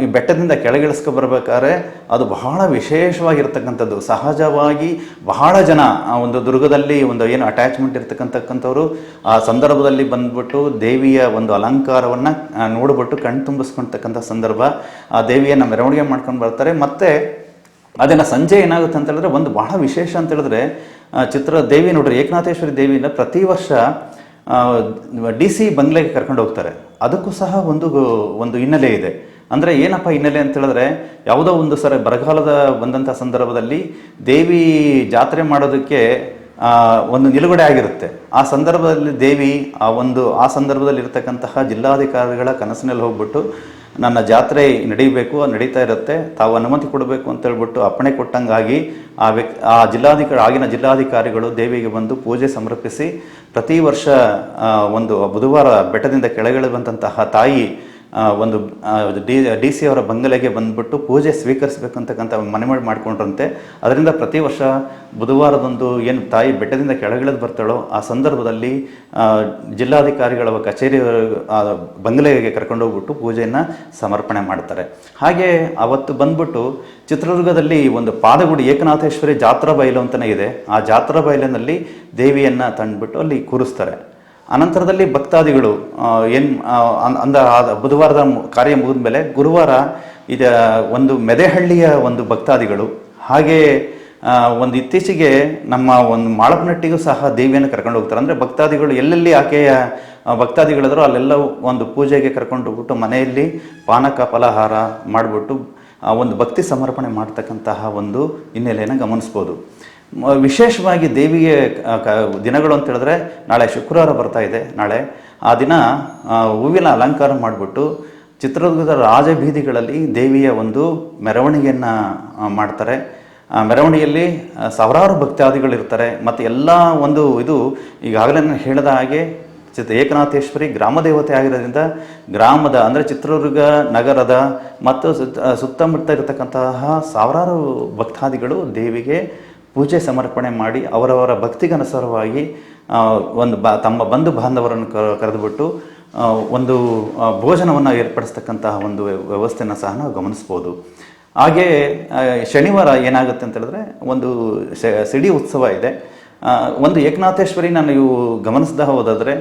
ಈ ಬೆಟ್ಟದಿಂದ ಕೆಳಗಿಳಿಸ್ಕೊ ಬರ್ಬೇಕಾದ್ರೆ ಅದು ಬಹಳ ವಿಶೇಷವಾಗಿರ್ತಕ್ಕಂಥದ್ದು. ಸಹಜವಾಗಿ ಬಹಳ ಜನ ಒಂದು ದುರ್ಗದಲ್ಲಿ ಒಂದು ಏನು ಅಟ್ಯಾಚ್ಮೆಂಟ್ ಇರ್ತಕ್ಕಂಥವ್ರು ಆ ಸಂದರ್ಭದಲ್ಲಿ ಬಂದ್ಬಿಟ್ಟು ದೇವಿಯ ಒಂದು ಅಲಂಕಾರವನ್ನು ನೋಡ್ಬಿಟ್ಟು ಕಣ್ ತುಂಬಿಸ್ಕೊಳ್ತಕ್ಕಂಥ ಸಂದರ್ಭ. ಆ ದೇವಿಯನ್ನು ಮೆರವಣಿಗೆ ಮಾಡ್ಕೊಂಡು ಬರ್ತಾರೆ. ಮತ್ತು ಅದನ್ನು ಸಂಜೆ ಏನಾಗುತ್ತೆ ಅಂತ ಹೇಳಿದ್ರೆ ಒಂದು ಬಹಳ ವಿಶೇಷ ಅಂತ ಹೇಳಿದ್ರೆ ದೇವಿ ನೋಡ್ರಿ, ಏಕನಾಥೇಶ್ವರಿ ದೇವಿನ ಪ್ರತಿ ವರ್ಷ DC ಬಂಗ್ಲೆಗೆ ಕರ್ಕೊಂಡು ಹೋಗ್ತಾರೆ. ಅದಕ್ಕೂ ಸಹ ಒಂದು ಹಿನ್ನೆಲೆ ಇದೆ. ಅಂದರೆ ಏನಪ್ಪ ಹಿನ್ನೆಲೆ ಅಂತ ಹೇಳಿದ್ರೆ, ಯಾವುದೋ ಒಂದು ಸರಿ ಬರಗಾಲದ ಬಂದಂಥ ಸಂದರ್ಭದಲ್ಲಿ ದೇವಿ ಜಾತ್ರೆ ಮಾಡೋದಕ್ಕೆ ಒಂದು ನಿಲುಗಡೆ ಆಗಿರುತ್ತೆ. ಆ ಸಂದರ್ಭದಲ್ಲಿ ದೇವಿ ಆ ಸಂದರ್ಭದಲ್ಲಿ ಇರ್ತಕ್ಕಂತಹ ಜಿಲ್ಲಾಧಿಕಾರಿಗಳ ಕನಸಿನಲ್ಲಿ ಹೋಗ್ಬಿಟ್ಟು ನನ್ನ ಜಾತ್ರೆ ನಡೀಬೇಕು, ನಡೀತಾ ಇರುತ್ತೆ, ತಾವು ಅನುಮತಿ ಕೊಡಬೇಕು ಅಂತ ಹೇಳ್ಬಿಟ್ಟು ಅಪ್ಪಣೆ ಕೊಟ್ಟಂಗಾಗಿ ಆಗಿನ ಜಿಲ್ಲಾಧಿಕಾರಿಗಳು ದೇವಿಗೆ ಬಂದು ಪೂಜೆ ಸಮರ್ಪಿಸಿ ಪ್ರತಿ ವರ್ಷ ಒಂದು ಬುಧವಾರ ಬೆಟ್ಟದಿಂದ ಕೆಳಗಿಳಿದಂತಹ ತಾಯಿ ಒಂದು DC ಅವರ ಬಂಗಲೆಗೆ ಬಂದ್ಬಿಟ್ಟು ಪೂಜೆ ಸ್ವೀಕರಿಸಬೇಕು ಅಂತಕ್ಕಂಥ ಮನವಿ ಮಾಡಿಕೊಂಡ್ರಂತೆ. ಅದರಿಂದ ಪ್ರತಿ ವರ್ಷ ಬುಧವಾರದಂದು ಏನು ತಾಯಿ ಬೆಟ್ಟದಿಂದ ಕೆಳಗಿಳಿದು ಬರ್ತಾಳೋ ಆ ಸಂದರ್ಭದಲ್ಲಿ ಜಿಲ್ಲಾಧಿಕಾರಿಗಳ ಕಚೇರಿ ಬಂಗಲೆಗೆ ಕರ್ಕೊಂಡೋಗ್ಬಿಟ್ಟು ಪೂಜೆಯನ್ನು ಸಮರ್ಪಣೆ ಮಾಡ್ತಾರೆ. ಹಾಗೆ ಅವತ್ತು ಬಂದ್ಬಿಟ್ಟು ಚಿತ್ರದುರ್ಗದಲ್ಲಿ ಒಂದು ಪಾದಗುಡಿ ಏಕನಾಥೇಶ್ವರಿ ಜಾತ್ರಾ ಬಯಲು ಅಂತಲೇ ಇದೆ. ಆ ಜಾತ್ರಾ ಬಯಲಿನಲ್ಲಿ ದೇವಿಯನ್ನು ತಂದುಬಿಟ್ಟು ಅಲ್ಲಿ ಕೂರಿಸ್ತಾರೆ. ಅನಂತರದಲ್ಲಿ ಭಕ್ತಾದಿಗಳು ಬುಧವಾರದ ಕಾರ್ಯ ಮುಗಿದ ಮೇಲೆ ಗುರುವಾರ ಒಂದು ಮೆದೆಹಳ್ಳಿಯ ಒಂದು ಭಕ್ತಾದಿಗಳು, ಹಾಗೆ ಒಂದು ಇತ್ತೀಚೆಗೆ ನಮ್ಮ ಒಂದು ಮಾಳಪ್ಪನಹಟ್ಟಿಗೂ ಸಹ ದೇವಿಯನ್ನು ಕರ್ಕೊಂಡು ಹೋಗ್ತಾರೆ. ಅಂದರೆ ಭಕ್ತಾದಿಗಳು ಎಲ್ಲೆಲ್ಲಿ ಆಕೆಯ ಭಕ್ತಾದಿಗಳಿದ್ರು ಅಲ್ಲೆಲ್ಲ ಒಂದು ಪೂಜೆಗೆ ಕರ್ಕೊಂಡು ಹೋಗ್ಬಿಟ್ಟು ಮನೆಯಲ್ಲಿ ಪಾನಕ ಫಲಹಾರ ಮಾಡಿಬಿಟ್ಟು ಒಂದು ಭಕ್ತಿ ಸಮರ್ಪಣೆ ಮಾಡ್ತಕ್ಕಂತಹ ಒಂದು ಹಿನ್ನೆಲೆಯನ್ನು ಗಮನಿಸ್ಬೋದು. ವಿಶೇಷವಾಗಿ ದೇವಿಗೆ ದಿನಗಳು ಅಂತ ಹೇಳಿದ್ರೆ ನಾಳೆ ಶುಕ್ರವಾರ ಬರ್ತಾ ಇದೆ. ನಾಳೆ ಆ ದಿನ ಹೂವಿನ ಅಲಂಕಾರ ಮಾಡಿಬಿಟ್ಟು ಚಿತ್ರದುರ್ಗದ ರಾಜಬೀದಿಗಳಲ್ಲಿ ದೇವಿಯ ಒಂದು ಮೆರವಣಿಗೆಯನ್ನು ಮಾಡ್ತಾರೆ. ಮೆರವಣಿಗೆಯಲ್ಲಿ ಸಾವಿರಾರು ಭಕ್ತಾದಿಗಳಿರ್ತಾರೆ. ಮತ್ತು ಎಲ್ಲ ಇದು ಈಗಾಗಲೇ ನಾನು ಹೇಳಿದ ಹಾಗೆ ಏಕನಾಥೇಶ್ವರಿ ಗ್ರಾಮ ದೇವತೆ ಆಗಿರೋದ್ರಿಂದ ಗ್ರಾಮದ ಅಂದರೆ ಚಿತ್ರದುರ್ಗ ನಗರದ ಮತ್ತು ಸುತ್ತಮುತ್ತ ಇರತಕ್ಕಂತಹ ಸಾವಿರಾರು ಭಕ್ತಾದಿಗಳು ದೇವಿಗೆ ಪೂಜೆ ಸಮರ್ಪಣೆ ಮಾಡಿ ಅವರವರ ಭಕ್ತಿಗನುಸಾರವಾಗಿ ತಮ್ಮ ಬಂಧು ಬಾಂಧವರನ್ನು ಕರೆದುಬಿಟ್ಟು ಒಂದು ಭೋಜನವನ್ನು ಏರ್ಪಡಿಸ್ತಕ್ಕಂತಹ ಒಂದು ವ್ಯವಸ್ಥೆಯನ್ನು ಸಹ ನಾವು ಗಮನಿಸ್ಬೋದು. ಹಾಗೆ ಶನಿವಾರ ಏನಾಗುತ್ತೆ ಅಂತ ಹೇಳಿದ್ರೆ ಒಂದು ಸಿಡಿ ಉತ್ಸವ ಇದೆ. ಒಂದು ಏಕನಾಥೇಶ್ವರಿ ನಾನು ಗಮನಿಸ್ದ ಹೋದಾದರೆ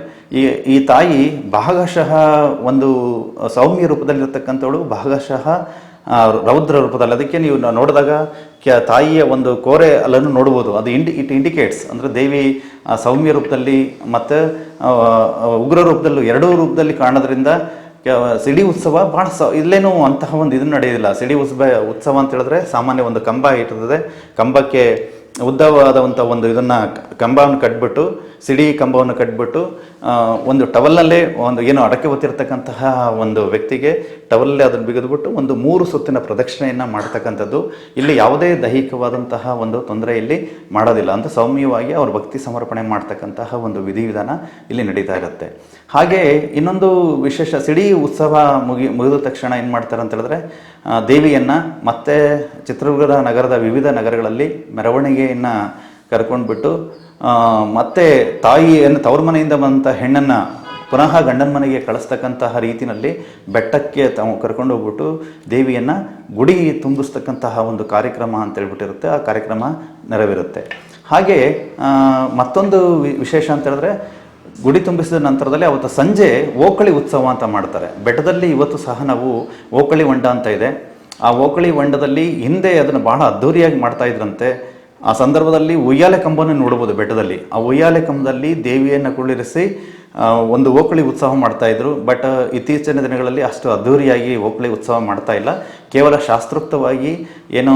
ಈ ತಾಯಿ ಭಾಗಶಃ ಒಂದು ಸೌಮ್ಯ ರೂಪದಲ್ಲಿರ್ತಕ್ಕಂಥವಳು, ಭಾಗಶಃ ರೌದ್ರ ರೂಪದಲ್ಲಿ. ಅದಕ್ಕೆ ನೀವು ನೋಡಿದಾಗ ತಾಯಿಯ ಒಂದು ಕೋರೆ ಅಲ್ಲನ್ನು ನೋಡ್ಬೋದು. ಅದು ಇಟ್ ಇಂಡಿಕೇಟ್ಸ್ ಅಂದರೆ ದೇವಿ ಸೌಮ್ಯ ರೂಪದಲ್ಲಿ ಮತ್ತು ಉಗ್ರ ರೂಪದಲ್ಲೂ ಎರಡೂ ರೂಪದಲ್ಲಿ ಕಾಣೋದ್ರಿಂದ ಸಿಡಿ ಉತ್ಸವ ಭಾಳ ಇಲ್ಲೇನೂ ಅಂತಹ ಒಂದು ಇದನ್ನು ನಡೆಯೋದಿಲ್ಲ. ಸಿಡಿ ಉತ್ಸವ ಅಂತ ಹೇಳಿದ್ರೆ ಸಾಮಾನ್ಯ ಒಂದು ಕಂಬ ಇರ್ತದೆ, ಕಂಬಕ್ಕೆ ಉದ್ದವಾದಂಥ ಒಂದು ಕಂಬವನ್ನು ಕಟ್ಬಿಟ್ಟು ಸಿಡಿ ಕಂಬವನ್ನು ಕಟ್ಬಿಟ್ಟು ಒಂದು ಟವಲ್ನಲ್ಲೇ ಒಂದು ಏನು ಅಡಕೆ ಹೊತ್ತಿರ್ತಕ್ಕಂತಹ ಒಂದು ವ್ಯಕ್ತಿಗೆ ಟವಲ್ಲೇ ಅದನ್ನು ಬಿಗಿದ್ಬಿಟ್ಟು ಒಂದು 3 ಸುತ್ತಿನ ಪ್ರದಕ್ಷಿಣೆಯನ್ನು ಮಾಡ್ತಕ್ಕಂಥದ್ದು. ಇಲ್ಲಿ ಯಾವುದೇ ದೈಹಿಕವಾದಂತಹ ಒಂದು ತೊಂದರೆ ಇಲ್ಲಿ ಮಾಡೋದಿಲ್ಲ. ಅಂತ ಸೌಮ್ಯವಾಗಿ ಅವರು ಭಕ್ತಿ ಸಮರ್ಪಣೆ ಮಾಡ್ತಕ್ಕಂತಹ ಒಂದು ವಿಧಿವಿಧಾನ ಇಲ್ಲಿ ನಡೀತಾ ಇರುತ್ತೆ. ಹಾಗೆ ಇನ್ನೊಂದು ವಿಶೇಷ, ಸಿಡಿ ಉತ್ಸವ ಮುಗಿದ ತಕ್ಷಣ ಏನು ಮಾಡ್ತಾರೆ ಅಂತ ಹೇಳಿದ್ರೆ ದೇವಿಯನ್ನು ಮತ್ತೆ ಚಿತ್ರದುರ್ಗ ನಗರದ ವಿವಿಧ ನಗರಗಳಲ್ಲಿ ಮೆರವಣಿಗೆಯನ್ನು ಕರ್ಕೊಂಡ್ಬಿಟ್ಟು ಮತ್ತೆ ತಾಯಿಯನ್ನು ತವ್ರ ಮನೆಯಿಂದ ಬಂದಂಥ ಹೆಣ್ಣನ್ನು ಪುನಃ ಗಂಡನ ಮನೆಗೆ ಕಳಿಸ್ತಕ್ಕಂತಹ ರೀತಿಯಲ್ಲಿ ಬೆಟ್ಟಕ್ಕೆ ಕರ್ಕೊಂಡು ಹೋಗ್ಬಿಟ್ಟು ದೇವಿಯನ್ನು ಗುಡಿ ತುಂಬಿಸ್ತಕ್ಕಂತಹ ಒಂದು ಕಾರ್ಯಕ್ರಮ ಅಂತ ಹೇಳ್ಬಿಟ್ಟಿರುತ್ತೆ. ಆ ಕಾರ್ಯಕ್ರಮ ನೆರವೇರುತ್ತೆ. ಹಾಗೆ ಮತ್ತೊಂದು ವಿಶೇಷ ಅಂತ ಹೇಳಿದ್ರೆ ಗುಡಿ ತುಂಬಿಸಿದ ನಂತರದಲ್ಲಿ ಅವತ್ತು ಸಂಜೆ ಓಕಳಿ ಉತ್ಸವ ಅಂತ ಮಾಡ್ತಾರೆ ಬೆಟ್ಟದಲ್ಲಿ. ಇವತ್ತು ಸಹ ನಾವು ಓಕಳಿ ಹೊಂಡ ಅಂತ ಇದೆ, ಆ ಓಕಳಿ ಹೊಂಡದಲ್ಲಿ ಹಿಂದೆ ಅದನ್ನು ಬಹಳ ಅದ್ಧೂರಿಯಾಗಿ ಮಾಡ್ತಾ ಇದ್ರಂತೆ. ಆ ಸಂದರ್ಭದಲ್ಲಿ ಉಯ್ಯಾಲೆ ಕಂಬವನ್ನು ನೋಡ್ಬೋದು ಬೆಟ್ಟದಲ್ಲಿ. ಆ ಉಯ್ಯಾಲೆ ಕಂಬದಲ್ಲಿ ದೇವಿಯನ್ನು ಕುಳ್ಳಿರಿಸಿ ಒಂದು ಓಕಳಿ ಉತ್ಸವ ಮಾಡ್ತಾಯಿದ್ರು. ಬಟ್ ಇತ್ತೀಚಿನ ದಿನಗಳಲ್ಲಿ ಅಷ್ಟು ಅದ್ಧೂರಿಯಾಗಿ ಓಕಳಿ ಉತ್ಸವ ಮಾಡ್ತಾ ಇಲ್ಲ. ಕೇವಲ ಶಾಸ್ತ್ರೋಕ್ತವಾಗಿ ಏನೋ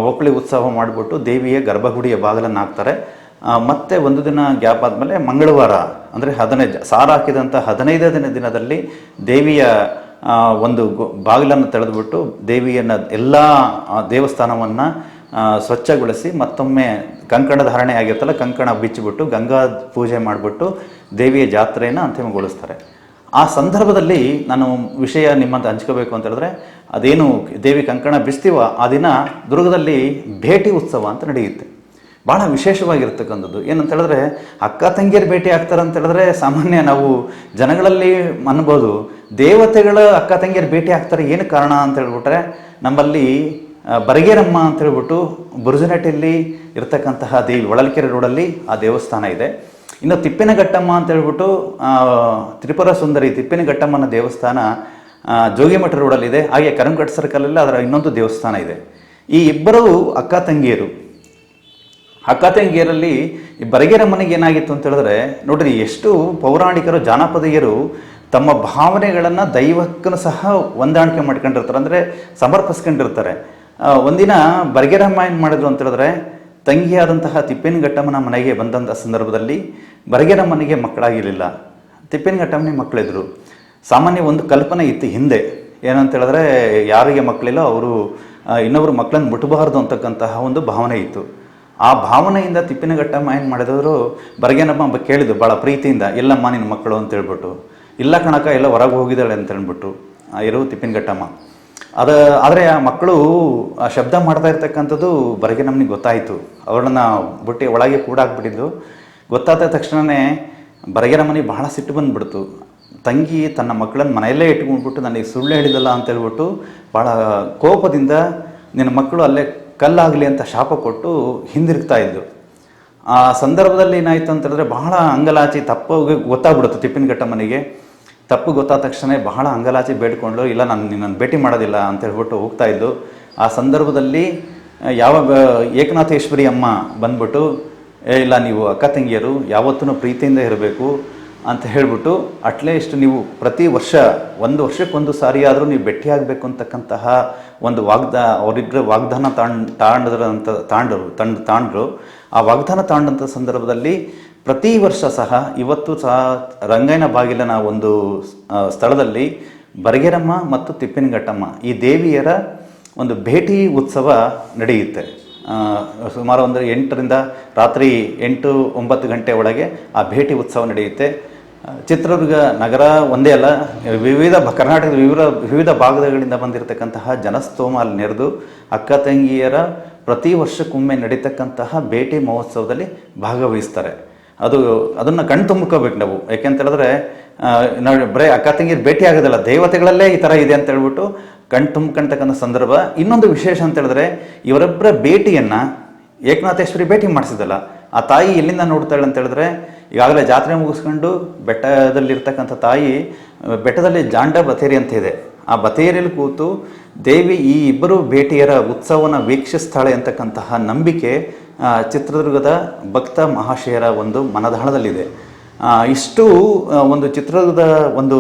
ಓಕಳಿ ಉತ್ಸವ ಮಾಡಿಬಿಟ್ಟು ದೇವಿಯ ಗರ್ಭಗುಡಿಯ ಬಾಗಿಲನ್ನು ಹಾಕ್ತಾರೆ. ಮತ್ತೆ ಒಂದು ದಿನ ಗ್ಯಾಪ್ ಆದಮೇಲೆ ಮಂಗಳವಾರ ಅಂದರೆ 15 ಸಾರ ಹಾಕಿದಂಥ 15ನೇ ದಿನದಲ್ಲಿ ದೇವಿಯ ಒಂದು ಬಾಗಿಲನ್ನು ತೆಗೆದುಬಿಟ್ಟು ದೇವಿಯನ್ನು ಎಲ್ಲ ದೇವಸ್ಥಾನವನ್ನು ಸ್ವಚ್ಛಗೊಳಿಸಿ ಮತ್ತೊಮ್ಮೆ ಕಂಕಣ ಧಾರಣೆ ಆಗಿರ್ತಲ್ಲ, ಕಂಕಣ ಬಿಚ್ಚಿಬಿಟ್ಟು ಗಂಗಾ ಪೂಜೆ ಮಾಡಿಬಿಟ್ಟು ದೇವಿಯ ಜಾತ್ರೆಯನ್ನು ಅಂತಿಮಗೊಳಿಸ್ತಾರೆ. ಆ ಸಂದರ್ಭದಲ್ಲಿ ನಾನು ವಿಷಯ ನಿಮ್ಮಂತ ಹಂಚ್ಕೋಬೇಕು ಅಂತ ಹೇಳಿದ್ರೆ, ಅದೇನು ದೇವಿ ಕಂಕಣ ಬಿಸ್ತೀವ ಆ ದಿನ ದುರ್ಗದಲ್ಲಿ ಭೇಟಿ ಉತ್ಸವ ಅಂತ ನಡೆಯುತ್ತೆ. ಭಾಳ ವಿಶೇಷವಾಗಿರ್ತಕ್ಕಂಥದ್ದು ಏನಂತ ಹೇಳಿದ್ರೆ, ಅಕ್ಕ ತಂಗಿಯರು ಭೇಟಿ ಆಗ್ತಾರೆ ಅಂತ ಹೇಳಿದ್ರೆ ಸಾಮಾನ್ಯ ನಾವು ಜನಗಳಲ್ಲಿ ಅನ್ಬೋದು. ದೇವತೆಗಳ ಅಕ್ಕ ತಂಗಿಯರು ಭೇಟಿ ಆಗ್ತಾರೆ, ಏನು ಕಾರಣ ಅಂತ ಹೇಳ್ಬಿಟ್ರೆ, ನಮ್ಮಲ್ಲಿ ಬರಗೇರಮ್ಮ ಅಂತ ಹೇಳ್ಬಿಟ್ಟು ಬುರುಜನಟ್ಟಿಯಲ್ಲಿ ಇರ್ತಕ್ಕಂತಹ ದೇವಿ ಹೊಳಲ್ಕೆರೆ ರೋಡಲ್ಲಿ ಆ ದೇವಸ್ಥಾನ ಇದೆ. ಇನ್ನು ತಿಪ್ಪಿನಘಟ್ಟಮ್ಮ ಅಂತ ಹೇಳ್ಬಿಟ್ಟು ತ್ರಿಪುರ ಸುಂದರಿ ತಿಪ್ಪಿನಘಟ್ಟಮ್ಮನ ದೇವಸ್ಥಾನ ಜೋಗಿಮಠ ರೋಡಲ್ಲಿದೆ. ಹಾಗೆ ಕರಂಘಟ್ ಸರ್ಕಲಲ್ಲಿ ಅದರ ಇನ್ನೊಂದು ದೇವಸ್ಥಾನ ಇದೆ. ಈ ಇಬ್ಬರು ಅಕ್ಕ ತಂಗಿಯರಲ್ಲಿ ಈ ಬರಗೇರಮ್ಮನಿಗೆ ಏನಾಗಿತ್ತು ಅಂತ ಹೇಳಿದ್ರೆ, ನೋಡ್ರಿ ಎಷ್ಟು ಪೌರಾಣಿಕರು ಜಾನಪದೀಯರು ತಮ್ಮ ಭಾವನೆಗಳನ್ನು ದೈವಕ್ಕೂ ಸಹ ಹೊಂದಾಣಿಕೆ ಮಾಡ್ಕೊಂಡಿರ್ತಾರೆ, ಅಂದರೆ ಸಮರ್ಪಿಸ್ಕೊಂಡಿರ್ತಾರೆ. ಒಂದಿನ ಬರಗೇರಮ್ಮ ಏನು ಮಾಡಿದ್ರು ಅಂತ ಹೇಳಿದ್ರೆ, ತಂಗಿಯಾದಂತಹ ತಿಪ್ಪಿನಘಟ್ಟಮ್ಮನ ಮನೆಗೆ ಬಂದಂಥ ಸಂದರ್ಭದಲ್ಲಿ ಬರಗೇರಮ್ಮನಿಗೆ ಮಕ್ಕಳಾಗಿರಲಿಲ್ಲ, ತಿಪ್ಪಿನಘಟ್ಟಮ್ಮನಿಗೆ ಮಕ್ಕಳಿದ್ರು. ಸಾಮಾನ್ಯ ಒಂದು ಕಲ್ಪನೆ ಇತ್ತು ಹಿಂದೆ, ಏನಂತ ಹೇಳಿದ್ರೆ ಯಾರಿಗೆ ಮಕ್ಕಳಿಲ್ಲ ಅವರು ಇನ್ನೊಬ್ಬರು ಮಕ್ಕಳನ್ನು ಮುಟ್ಟಬಾರ್ದು ಅಂತಕ್ಕಂತಹ ಒಂದು ಭಾವನೆ ಇತ್ತು. ಆ ಭಾವನೆಯಿಂದ ತಿಪ್ಪಿನಘಟ್ಟಮ್ಮ ಏನು ಮಾಡಿದವರು, ಬರಗೇರಮ್ಮ ಕೇಳಿದ್ರು ಭಾಳ ಪ್ರೀತಿಯಿಂದ, ಎಲ್ಲಮ್ಮ ನಿನ್ನ ಮಕ್ಕಳು ಅಂತ ಹೇಳ್ಬಿಟ್ಟು. ಇಲ್ಲ ಕಣಕ, ಎಲ್ಲ ಹೊರಗೆ ಹೋಗಿದ್ದಾಳೆ ಅಂತ ಹೇಳ್ಬಿಟ್ಟು ಇರು ತಿಪ್ಪಿನಘಟ್ಟಮ್ಮ. ಆದರೆ ಆ ಮಕ್ಕಳು ಆ ಶಬ್ದ ಮಾಡ್ತಾ ಇರ್ತಕ್ಕಂಥದ್ದು ಬರಗೇರಮ್ಮನಿಗೆ ಗೊತ್ತಾಯಿತು. ಅವಳನ್ನ ಬುಟ್ಟಿ ಒಳಗೆ ಕೂಡಾಕ್ಬಿಟ್ಟಿದ್ದು. ಗೊತ್ತಾದ ತಕ್ಷಣವೇ ಬರಗೇರಮ್ಮನಿಗೆ ಬಹಳ ಸಿಟ್ಟು ಬಂದುಬಿಡ್ತು. ತಂಗಿ ತನ್ನ ಮಕ್ಕಳನ್ನು ಮನೆಯಲ್ಲೇ ಇಟ್ಕೊಂಡ್ಬಿಟ್ಟು ನನಗೆ ಸುಳ್ಳು ಹೇಳಿದಲ್ಲ ಅಂತ ಹೇಳ್ಬಿಟ್ಟು ಭಾಳ ಕೋಪದಿಂದ ನಿನ್ನ ಮಕ್ಕಳು ಅಲ್ಲೇ ಕಲ್ಲಾಗಲಿ ಅಂತ ಶಾಪ ಕೊಟ್ಟು ಹಿಂದಿರುಗ್ತಾ ಇದ್ದು. ಆ ಸಂದರ್ಭದಲ್ಲಿ ಏನಾಯಿತು ಅಂತ ಹೇಳಿದ್ರೆ, ಬಹಳ ಅಂಗಲಾಚಿ ತಪ್ಪು ಗೊತ್ತಾಗ್ಬಿಡುತ್ತೆ ತಿಪ್ಪಿನಘಟ್ಟಮ್ಮನಿಗೆ. ತಪ್ಪು ಗೊತ್ತಾದ ತಕ್ಷಣ ಬಹಳ ಅಂಗಲಾಚಿ ಬೇಡ್ಕೊಂಡು, ಇಲ್ಲ ನಾನು ನಿನ್ನನ್ನು ಭೇಟಿ ಮಾಡೋದಿಲ್ಲ ಅಂತ ಹೇಳ್ಬಿಟ್ಟು ಹೋಗ್ತಾ ಇದ್ದು. ಆ ಸಂದರ್ಭದಲ್ಲಿ ಏಕನಾಥೇಶ್ವರಿ ಅಮ್ಮ ಬಂದ್ಬಿಟ್ಟು, ಇಲ್ಲ ನೀವು ಅಕ್ಕ ತಂಗಿಯರು ಯಾವತ್ತೂ ಪ್ರೀತಿಯಿಂದ ಇರಬೇಕು ಅಂತ ಹೇಳ್ಬಿಟ್ಟು, ಅಟ್ಲೀಸ್ಟ್ ನೀವು ಪ್ರತಿ ವರ್ಷ ಒಂದು ವರ್ಷಕ್ಕೊಂದು ಸಾರಿ ಆದರೂ ನೀವು ಭೇಟಿಯಾಗಬೇಕು ಅಂತಕ್ಕಂತಹ ಒಂದು ಅವರಿಬ್ಬರ ವಾಗ್ದಾನ ತಾಂಡ್ರು. ಆ ವಾಗ್ದಾನ ತಾಂಡಂಥ ಸಂದರ್ಭದಲ್ಲಿ ಪ್ರತಿ ವರ್ಷ ಸಹ ಇವತ್ತು ಸಹ ರಂಗಯ್ಯನ ಬಾಗಿಲಿನ ಒಂದು ಸ್ಥಳದಲ್ಲಿ ಬರಗೇರಮ್ಮ ಮತ್ತು ತಿಪ್ಪಿನಘಟ್ಟಮ್ಮ ಈ ದೇವಿಯರ ಒಂದು ಭೇಟಿ ಉತ್ಸವ ನಡೆಯುತ್ತೆ. ಸುಮಾರು ಒಂದು 8ರಿಂದ ರಾತ್ರಿ 8-9 ಗಂಟೆ ಒಳಗೆ ಆ ಭೇಟಿ ಉತ್ಸವ ನಡೆಯುತ್ತೆ. ಚಿತ್ರದುರ್ಗ ನಗರ ಒಂದೇ ಅಲ್ಲ, ಕರ್ನಾಟಕದ ವಿವಿಧ ಭಾಗಗಳಿಂದ ಬಂದಿರತಕ್ಕಂತಹ ಜನಸ್ತೋಮ ಅಲ್ಲಿ ನೆರೆದು ಅಕ್ಕ ತಂಗಿಯರ ಪ್ರತಿ ವರ್ಷಕ್ಕೊಮ್ಮೆ ನಡೀತಕ್ಕಂತಹ ಭೇಟಿ ಮಹೋತ್ಸವದಲ್ಲಿ ಭಾಗವಹಿಸ್ತಾರೆ. ಅದನ್ನು ಕಣ್ ತುಂಬ್ಕೋಬೇಕು ನಾವು. ಯಾಕೆಂತ ಹೇಳಿದ್ರೆ ನಾವು ಬರೀ ಅಕ್ಕ ತಂಗಿಯರು ಭೇಟಿ ಆಗೋದಿಲ್ಲ, ದೇವತೆಗಳಲ್ಲೇ ಈ ಥರ ಇದೆ ಅಂತ ಹೇಳ್ಬಿಟ್ಟು ಕಣ್ ತುಂಬ್ಕೊಳ್ತಕ್ಕಂಥ ಸಂದರ್ಭ. ಇನ್ನೊಂದು ವಿಶೇಷ ಅಂತ ಹೇಳಿದ್ರೆ, ಇವರೊಬ್ಬರ ಭೇಟಿಯನ್ನು ಏಕನಾಥೇಶ್ವರಿ ಭೇಟಿ ಮಾಡಿಸಿದಲ್ಲ, ಆ ತಾಯಿ ಎಲ್ಲಿಂದ ನೋಡ್ತಾಳೆ ಅಂತ ಹೇಳಿದ್ರೆ, ಈಗಾಗಲೇ ಜಾತ್ರೆ ಮುಗಿಸ್ಕೊಂಡು ಬೆಟ್ಟದಲ್ಲಿರ್ತಕ್ಕಂಥ ತಾಯಿ, ಬೆಟ್ಟದಲ್ಲಿ ಜಾಂಡ ಬತೇರಿ ಅಂತ ಇದೆ, ಆ ಬತೇರಿಯಲ್ಲಿ ಕೂತು ದೇವಿ ಈ ಇಬ್ಬರು ಭೇಟಿಯರ ಉತ್ಸವನ ವೀಕ್ಷಿಸ್ತಾಳೆ ಅಂತಕ್ಕಂತಹ ನಂಬಿಕೆ ಚಿತ್ರದುರ್ಗದ ಭಕ್ತ ಮಹಾಶಯರ ಒಂದು ಮನದಾಳದಲ್ಲಿದೆ. ಇಷ್ಟು ಒಂದು ಚಿತ್ರದುರ್ಗದ ಒಂದು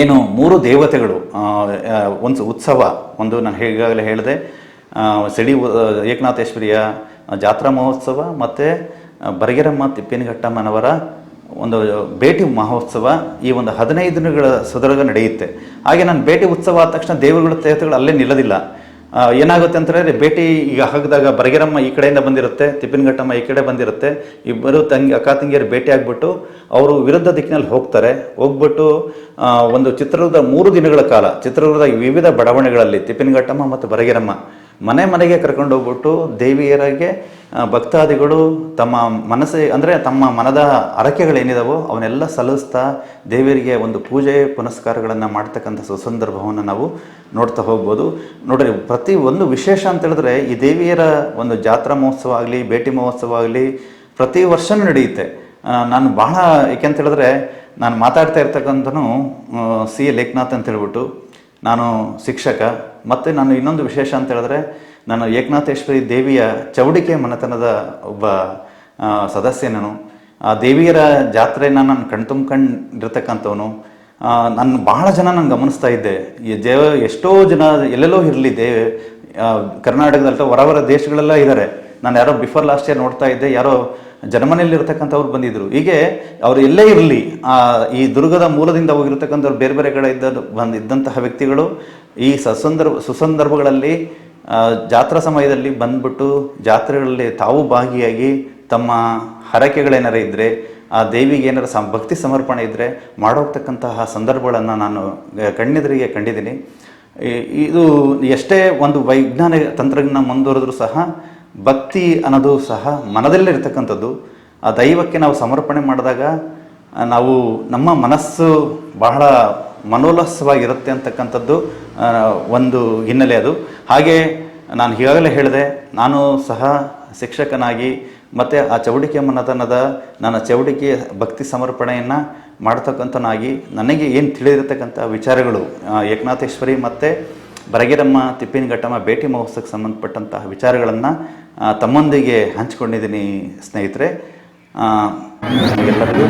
ಏನು 3 ದೇವತೆಗಳು ಒಂದು ಉತ್ಸವ, ಒಂದು ನಾನು ಈಗಾಗಲೇ ಹೇಳಿದೆ ಏಕನಾಥೇಶ್ವರಿಯ ಜಾತ್ರಾ ಮಹೋತ್ಸವ ಮತ್ತು ಬರಗೇರಮ್ಮ ತಿಪ್ಪಿನಘಟ್ಟಮ್ಮನವರ ಒಂದು ಭೇಟಿ ಮಹೋತ್ಸವ, ಈ ಒಂದು 15 ದಿನಗಳ ಸುದರ್ಗ ನಡೆಯುತ್ತೆ. ಹಾಗೆ ನಾನು ಭೇಟಿ ಉತ್ಸವ ಆದ ತಕ್ಷಣ ದೇವತೆಗಳು ಅಲ್ಲೇ ನಿಲ್ಲೋದಿಲ್ಲ. ಏನಾಗುತ್ತೆ ಅಂತ ಹೇಳಿದ್ರೆ, ಭೇಟಿ ಈಗ ಹಾಕಿದಾಗ ಬರಗೇರಮ್ಮ ಈ ಕಡೆಯಿಂದ ಬಂದಿರುತ್ತೆ, ತಿಪ್ಪಿನಘಟ್ಟಮ್ಮ ಈ ಕಡೆ ಬಂದಿರುತ್ತೆ, ಇಬ್ಬರು ಅಕ್ಕ ತಂಗಿಯರು ಭೇಟಿ ಆಗಿಬಿಟ್ಟು ಅವರು ವಿರುದ್ಧ ದಿಕ್ಕಿನಲ್ಲಿ ಹೋಗ್ಬಿಟ್ಟು ಒಂದು ಚಿತ್ರದುರ್ಗದ 3 ದಿನಗಳ ಕಾಲ ಚಿತ್ರದುರ್ಗದ ವಿವಿಧ ಬಡಾವಣೆಗಳಲ್ಲಿ ತಿಪ್ಪಿನಘಟ್ಟಮ್ಮ ಮತ್ತು ಬರಗೇರಮ್ಮ ಮನೆಗೆ ಕರ್ಕೊಂಡು ಹೋಗ್ಬಿಟ್ಟು ದೇವಿಯರಿಗೆ ಭಕ್ತಾದಿಗಳು ತಮ್ಮ ತಮ್ಮ ಮನದ ಹರಕೆಗಳೇನಿದಾವೋ ಅವನ್ನೆಲ್ಲ ಸಲ್ಲಿಸ್ತಾ ದೇವಿಯರಿಗೆ ಒಂದು ಪೂಜೆ ಪುನಸ್ಕಾರಗಳನ್ನು ಮಾಡ್ತಕ್ಕಂಥ ಸುಸಂದರ್ಭವನ್ನು ನಾವು ನೋಡ್ತಾ ಹೋಗ್ಬೋದು. ನೋಡ್ರಿ, ಪ್ರತಿ ಒಂದು ವಿಶೇಷ ಅಂತ ಹೇಳಿದ್ರೆ, ಈ ದೇವಿಯರ ಒಂದು ಜಾತ್ರಾ ಮಹೋತ್ಸವ ಆಗಲಿ ಭೇಟಿ ಮಹೋತ್ಸವ ಆಗಲಿ ಪ್ರತಿ ವರ್ಷವೂ ನಡೆಯುತ್ತೆ. ನಾನು ಬಹಳ ಏಕೆಂತ ಹೇಳಿದ್ರೆ, ನಾನು ಮಾತಾಡ್ತಾ ಇರ್ತಕ್ಕಂಥನು ಸಿ ಎ ಲೇಖನಾಥ್ ಅಂತ ಹೇಳ್ಬಿಟ್ಟು ನಾನು ಶಿಕ್ಷಕ, ಮತ್ತು ನಾನು ಇನ್ನೊಂದು ವಿಶೇಷ ಅಂತ ಹೇಳಿದ್ರೆ ನಾನು ಏಕನಾಥೇಶ್ವರಿ ದೇವಿಯ ಚೌಡಿಕೆ ಮನೆತನದ ಒಬ್ಬ ಸದಸ್ಯ. ನಾನು ಆ ದೇವಿಯರ ಜಾತ್ರೆನ ನಾನು ಕಣ್ತುಂಬ್ಕೊಂಡಿರ್ತಕ್ಕಂಥವನು. ನಾನು ಬಹಳ ಜನ ನಾನು ಗಮನಿಸ್ತಾ ಇದ್ದೆ, ಎಷ್ಟೋ ಜನ ಎಲ್ಲೆಲ್ಲೋ ಇರಲಿ ಕರ್ನಾಟಕದಲ್ಲಿ ಹೊರ ದೇಶಗಳೆಲ್ಲ ಇದ್ದಾರೆ. ನಾನು ಯಾರೋ ಬಿಫೋರ್ ಲಾಸ್ಟ್ ಇಯರ್ ನೋಡ್ತಾ ಇದ್ದೆ, ಯಾರೋ ಜರ್ಮನಿಯಲ್ಲಿರ್ತಕ್ಕಂಥವ್ರು ಬಂದಿದ್ರು. ಹೀಗೆ ಅವರು ಎಲ್ಲೇ ಇರಲಿ, ಈ ದುರ್ಗದ ಮೂಲದಿಂದ ಹೋಗಿರ್ತಕ್ಕಂಥವ್ರು ಬೇರೆ ಬೇರೆ ಕಡೆ ಇದ್ದಂತಹ ವ್ಯಕ್ತಿಗಳು ಈ ಸುಸಂದರ್ಭಗಳಲ್ಲಿ ಜಾತ್ರಾ ಸಮಯದಲ್ಲಿ ಬಂದ್ಬಿಟ್ಟು ಜಾತ್ರೆಗಳಲ್ಲಿ ತಾವು ಭಾಗಿಯಾಗಿ ತಮ್ಮ ಹರಕೆಗಳೇನಾರ ಇದ್ದರೆ, ಆ ದೇವಿಗೆ ಏನಾರ ಭಕ್ತಿ ಸಮರ್ಪಣೆ ಇದ್ದರೆ ಮಾಡೋಗ್ತಕ್ಕಂತಹ ಸಂದರ್ಭಗಳನ್ನು ನಾನು ಕಣ್ಣೆದುರಿಗೆ ಕಂಡಿದ್ದೀನಿ. ಇದು ಎಷ್ಟೇ ಒಂದು ವೈಜ್ಞಾನಿಕ ತಂತ್ರಜ್ಞಾನ ಮುಂದುವರೆದ್ರೂ ಸಹ ಭಕ್ತಿ ಅನ್ನೋದು ಸಹ ಮನದಲ್ಲಿರ್ತಕ್ಕಂಥದ್ದು. ಆ ದೈವಕ್ಕೆ ನಾವು ಸಮರ್ಪಣೆ ಮಾಡಿದಾಗ ನಾವು ನಮ್ಮ ಮನಸ್ಸು ಬಹಳ ಮನೋಲ್ಲಾಸವಾಗಿರುತ್ತೆ ಅಂತಕ್ಕಂಥದ್ದು ಒಂದು ಹಿನ್ನೆಲೆ ಅದು. ಹಾಗೆ ನಾನು ಈಗಾಗಲೇ ಹೇಳಿದೆ, ನಾನು ಸಹ ಶಿಕ್ಷಕನಾಗಿ ಮತ್ತು ಆ ಚೌಡಿಕೆ ಮನೆತನದ ನನ್ನ ಚೌಡಿಕೆ ಭಕ್ತಿ ಸಮರ್ಪಣೆಯನ್ನು ಮಾಡ್ತಕ್ಕಂಥನಾಗಿ ನನಗೆ ಏನು ತಿಳಿದಿರತಕ್ಕಂಥ ವಿಚಾರಗಳು ಏಕನಾಥೇಶ್ವರಿ ಮತ್ತು ಬರಗೇರಮ್ಮ ತಿಪ್ಪಿನಘಟ್ಟಮ್ಮ ಭೇಟಿ ಮಹೋತ್ಸವಕ್ಕೆ ಸಂಬಂಧಪಟ್ಟಂತಹ ವಿಚಾರಗಳನ್ನು ತಮ್ಮೊಂದಿಗೆ ಹಂಚಿಕೊಂಡಿದ್ದೀನಿ ಸ್ನೇಹಿತರೆ. ಎಲ್ಲರಿಗೂ